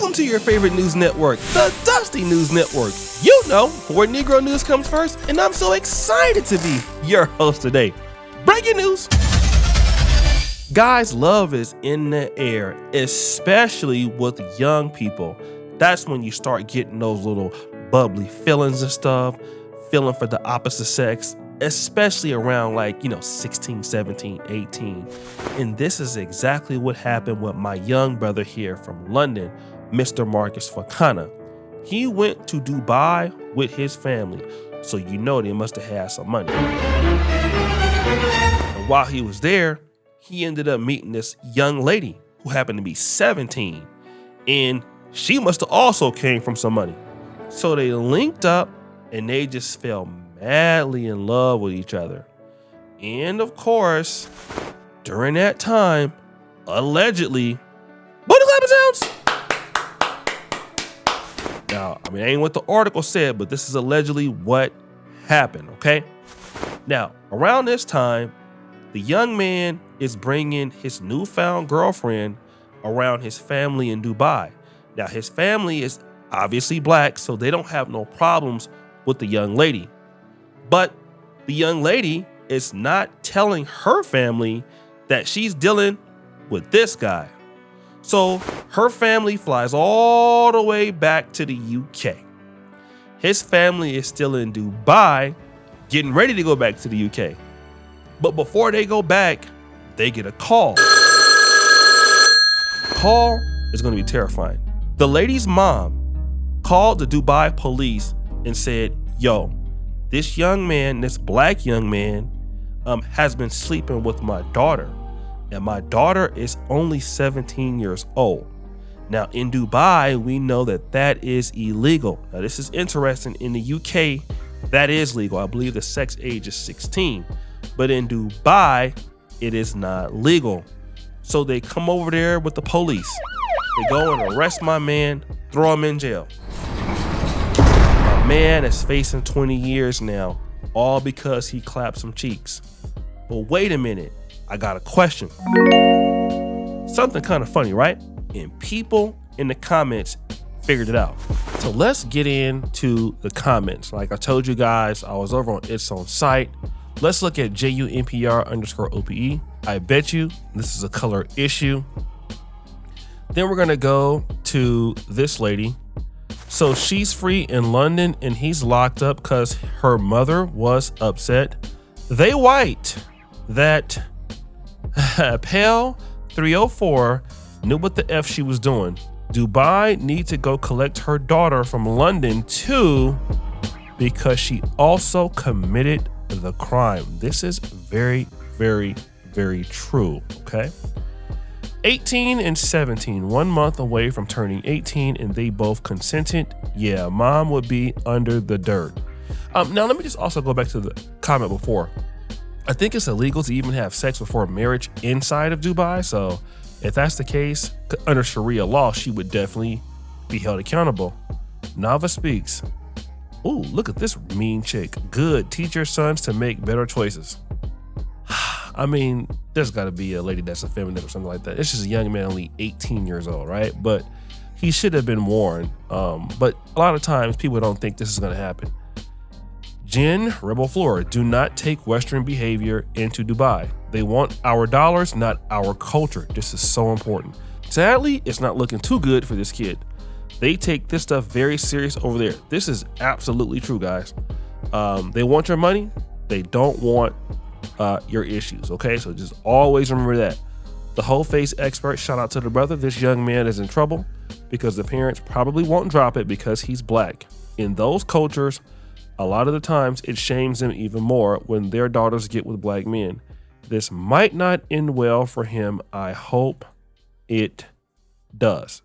Welcome to your favorite news network, the Dusty News Network. You know where Negro news comes first, and I'm so excited to be your host today. Breaking news. Guys, love is in the air, especially with young people. That's when you start getting those little bubbly feelings and stuff, feeling for the opposite sex, especially around 16, 17, 18. And this is exactly what happened with my young brother here from London, Mr. Fakana. He went to Dubai with his family, so you know they must have had some money. And while he was there, he ended up meeting this young lady who happened to be 17, and she must have also came from some money. So they linked up and they just fell madly in love with each other. And of course, during that time, allegedly, what clapping sounds? Now, I ain't what the article said, but this is allegedly what happened, okay? Now, around this time, the young man is bringing his newfound girlfriend around his family in Dubai. Now, his family is obviously black, so they don't have no problems with the young lady. But the young lady is not telling her family that she's dealing with this guy. So her family flies all the way back to the UK. His family is still in Dubai, getting ready to go back to the UK. But before they go back, they get a call. The call is going to be terrifying. The lady's mom called the Dubai police and said, yo, this young man, this black young man, has been sleeping with my daughter. And my daughter is only 17 years old. Now, in Dubai, we know that that is illegal. Now, this is interesting. In the UK, that is legal. I believe the sex age is 16. But in Dubai, it is not legal. So they come over there with the police. They go and arrest my man, throw him in jail. My man is facing 20 years now, all because he clapped some cheeks. But wait a minute, I got a question. Something kind of funny, right? And people in the comments figured it out. So let's get into the comments. Like I told you guys, I was over on its own site. Let's look at JUNPR_OPE. I bet you this is a color issue. Then we're gonna go to this lady. So she's free in London and he's locked up because her mother was upset. They white. That Pale 304 knew what the F she was doing. Dubai need to go collect her daughter from London too because she also committed the crime. This is very, very, very true, okay? 18 and 17, 1 month away from turning 18 and they both consented. Yeah, mom would be under the dirt. Now let me just also go back to the comment before. I think it's illegal to even have sex before marriage inside of Dubai. So if that's the case, under Sharia law, she would definitely be held accountable. Nava speaks. Ooh, look at this mean chick. Good. Teach your sons to make better choices. There's got to be a lady that's effeminate or something like that. It's just a young man, only 18 years old, right? But he should have been warned. But a lot of times people don't think this is going to happen. Jen, Rebel Flora, do not take Western behavior into Dubai. They want our dollars, not our culture. This is so important. Sadly, it's not looking too good for this kid. They take this stuff very serious over there. This is absolutely true, guys. They want your money. They don't want your issues, okay? So just always remember that. The whole face expert, shout out to the brother. This young man is in trouble because the parents probably won't drop it because he's black. In those cultures, a lot of the times it shames them even more when their daughters get with black men. This might not end well for him. I hope it does.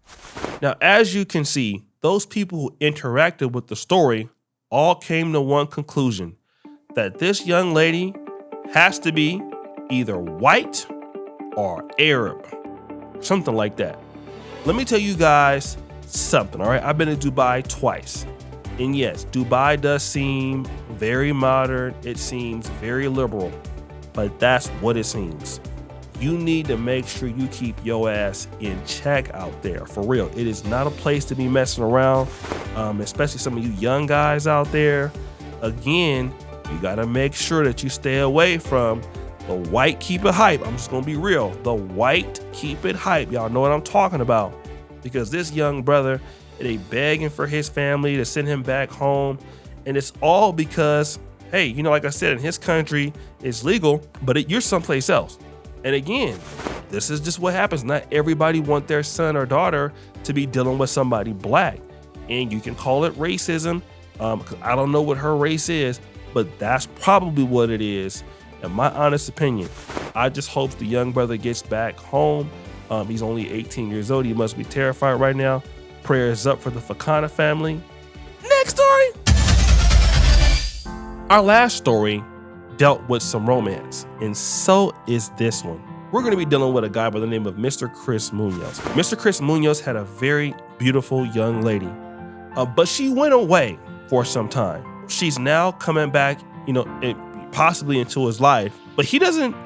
Now, as you can see, those people who interacted with the story all came to one conclusion, that this young lady has to be either white or Arab, something like that. Let me tell you guys something, all right? I've been to Dubai twice. And yes, Dubai does seem very modern. It seems very liberal, but that's what it seems. you need to make sure you keep your ass in check out there. For real, it is not a place to be messing around, especially some of you young guys out there. Again, you gotta make sure that you stay away from the white keep it hype. I'm just gonna be real. The white keep it hype. Y'all know what I'm talking about. Because this young brother, they begging for his family to send him back home. And it's all because, hey, you know, like I said, in his country, it's legal, but you're someplace else. And again, this is just what happens. Not everybody want their son or daughter to be dealing with somebody black. And you can call it racism. I don't know what her race is, but that's probably what it is. In my honest opinion, I just hope the young brother gets back home. He's only 18 years old. He must be terrified right now. Prayers up for the Fakana family. Next story. Our last story dealt with some romance, and so is this one. We're going to be dealing with a guy by the name of Mr. Chris Munoz. Mr. Chris Munoz had a very beautiful young lady, but she went away for some time. She's now coming back, you know, possibly into his life, but he doesn't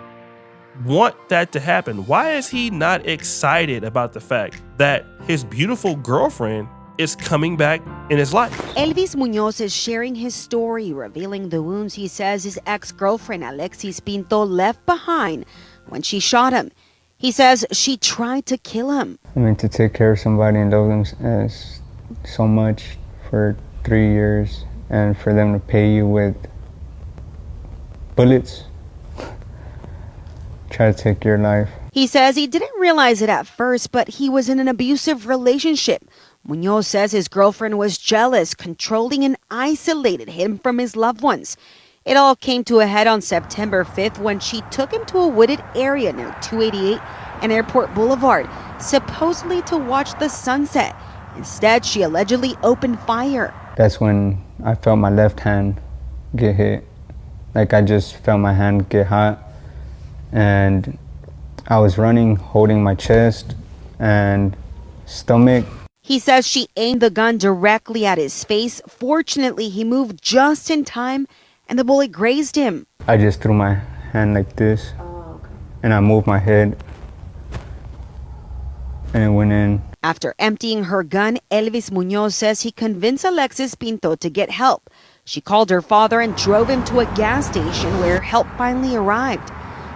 want that to happen. Why is he not excited about the fact that his beautiful girlfriend is coming back in his life? Elvis Munoz is sharing his story, revealing the wounds he says his ex-girlfriend Alexis Pinto left behind when she shot him. He says she tried to kill him. I mean, to take care of somebody and love them so much for 3 years, and for them to pay you with bullets, try to take your life. He says he didn't realize it at first, but he was in an abusive relationship. Munoz says his girlfriend was jealous, controlling, and isolated him from his loved ones. It all came to a head on September 5th when she took him to a wooded area near 288 and Airport Boulevard, supposedly to watch the sunset. Instead, she allegedly opened fire. That's when I felt my left hand get hit. Like, I just felt my hand get hot, and I was running, holding my chest and stomach. He says she aimed the gun directly at his face. Fortunately, he moved just in time and the bullet grazed him. I just threw my hand like this, and I moved my head, and it went in. After emptying her gun, Elvis Munoz says he convinced Alexis Pinto to get help. She called her father and drove him to a gas station where help finally arrived.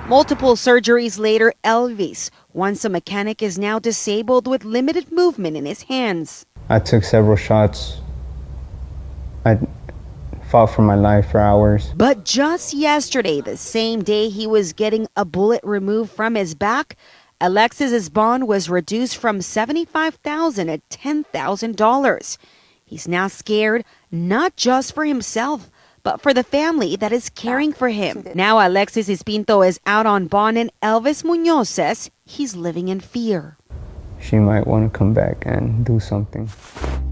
Multiple surgeries later, Elvis, once a mechanic, is now disabled with limited movement in his hands. I took several shots. I fought for my life for hours. But just yesterday, the same day he was getting a bullet removed from his back, Alexis's bond was reduced from $75,000 to $10,000. He's now scared, not just for himself, but for the family that is caring for him. Now Alexis Pinto is out on bond, and Elvis Munoz says he's living in fear. She might want to come back and do something.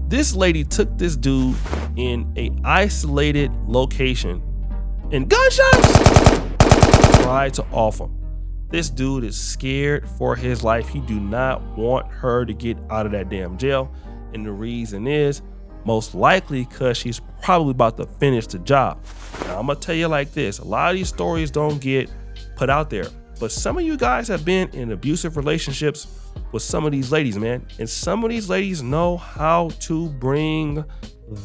This lady took this dude in a isolated location and gunshots tried to off him. This dude is scared for his life. He do not want her to get out of that damn jail. And the reason is most likely because she's probably about to finish the job. Now, I'm gonna tell you like this, a lot of these stories don't get put out there, but some of you guys have been in abusive relationships with some of these ladies, man. And some of these ladies know how to bring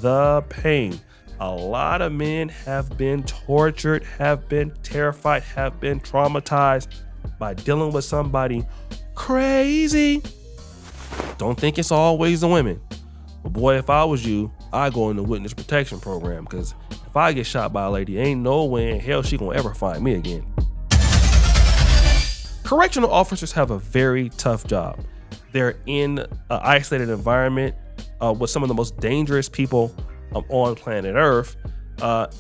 the pain. A lot of men have been tortured, have been terrified, have been traumatized by dealing with somebody crazy. Don't think it's always the women. But boy, if I was you, I'd go in the witness protection program, because if I get shot by a lady, ain't no way in hell she gonna ever find me again. Correctional officers have a very tough job. They're in an isolated environment with some of the most dangerous people on planet Earth.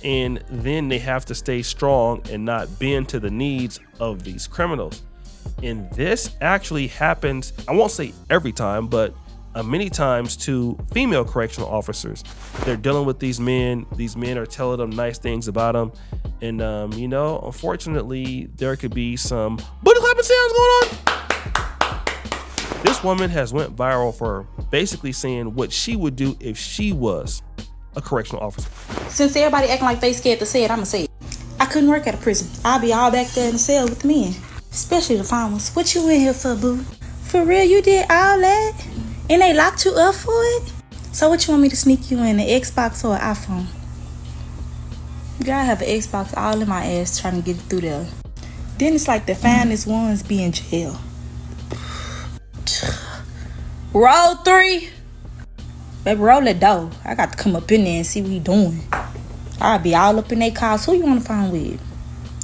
And then they have to stay strong and not bend to the needs of these criminals. And this actually happens, I won't say every time, but many times to female correctional officers. They're dealing with these men. These men are telling them nice things about them. And, you know, unfortunately, there could be some booty clapping sounds going on. This woman has went viral for basically saying what she would do if she was a correctional officer. Since everybody acting like they scared to say it, I'ma say it. I couldn't work at a prison. I'll be all back there in the cell with the men. Especially the fine ones. What you in here for, boo? For real, you did all that? And they locked you up for it? So what you want me to sneak you in, an Xbox or an iPhone? Girl, I have an Xbox all in my ass trying to get it through there. Then it's like the finest ones be in jail. Roll 3. Baby, roll the door. I got to come up in there and see what he doing. I'll be all up in their cars. Who you want to find with?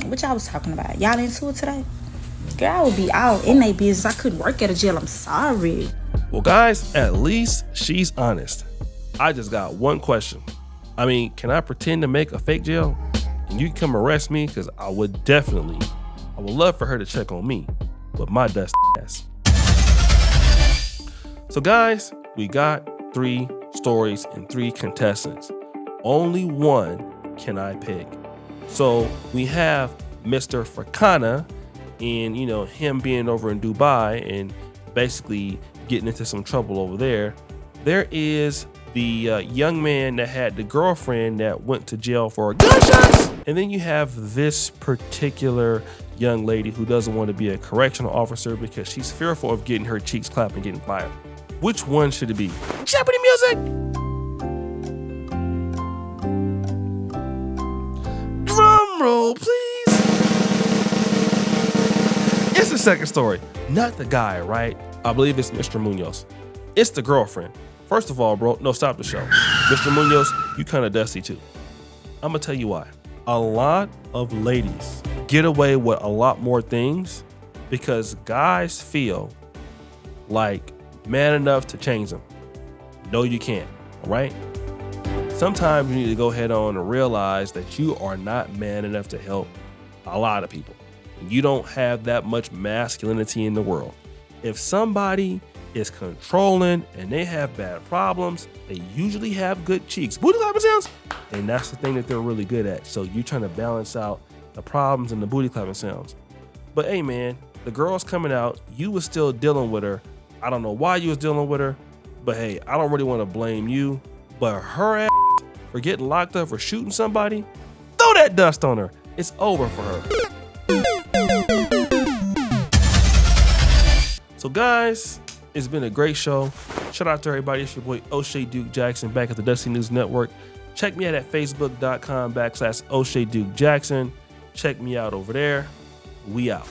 What y'all was talking about? Y'all into it today? Girl, I would be all in their business. I couldn't work at a jail. I'm sorry. Well, guys, at least she's honest. I just got one question. I mean, can I pretend to make a fake jail? And you can come arrest me? Because I would love for her to check on me with my dust ass. So guys, we got 3 stories and 3 contestants. Only one can I pick. So we have Mr. Fakana and, him being over in Dubai and basically getting into some trouble over there. There is the young man that had the girlfriend that went to jail for gunshots. And then you have this particular young lady who doesn't want to be a correctional officer because she's fearful of getting her cheeks clapped and getting fired. Which one should it be? Jeopardy music! Drum roll, please! It's the second story. Not the guy, right? I believe it's Mr. Munoz. It's the girlfriend. First of all, bro, no, stop the show. Mr. Munoz, you kind of dusty too. I'm gonna tell you why. A lot of ladies get away with a lot more things because guys feel like man enough to change them. No, you can't, all right? Sometimes you need to go head on and realize that you are not man enough to help a lot of people. You don't have that much masculinity in the world. If somebody is controlling and they have bad problems, they usually have good cheeks. Booty clapping sounds. And that's the thing that they're really good at. So you're trying to balance out the problems and the booty clapping sounds. But hey man, the girl's coming out, you was still dealing with her. I don't know why you was dealing with her, but hey, I don't really want to blame you. But her ass for getting locked up for shooting somebody, throw that dust on her. It's over for her. So guys, it's been a great show. Shout out to everybody. It's your boy O'Shea Duke Jackson back at the Dusty News Network. Check me out at facebook.com/O'Shea Duke Jackson. Check me out over there. We out.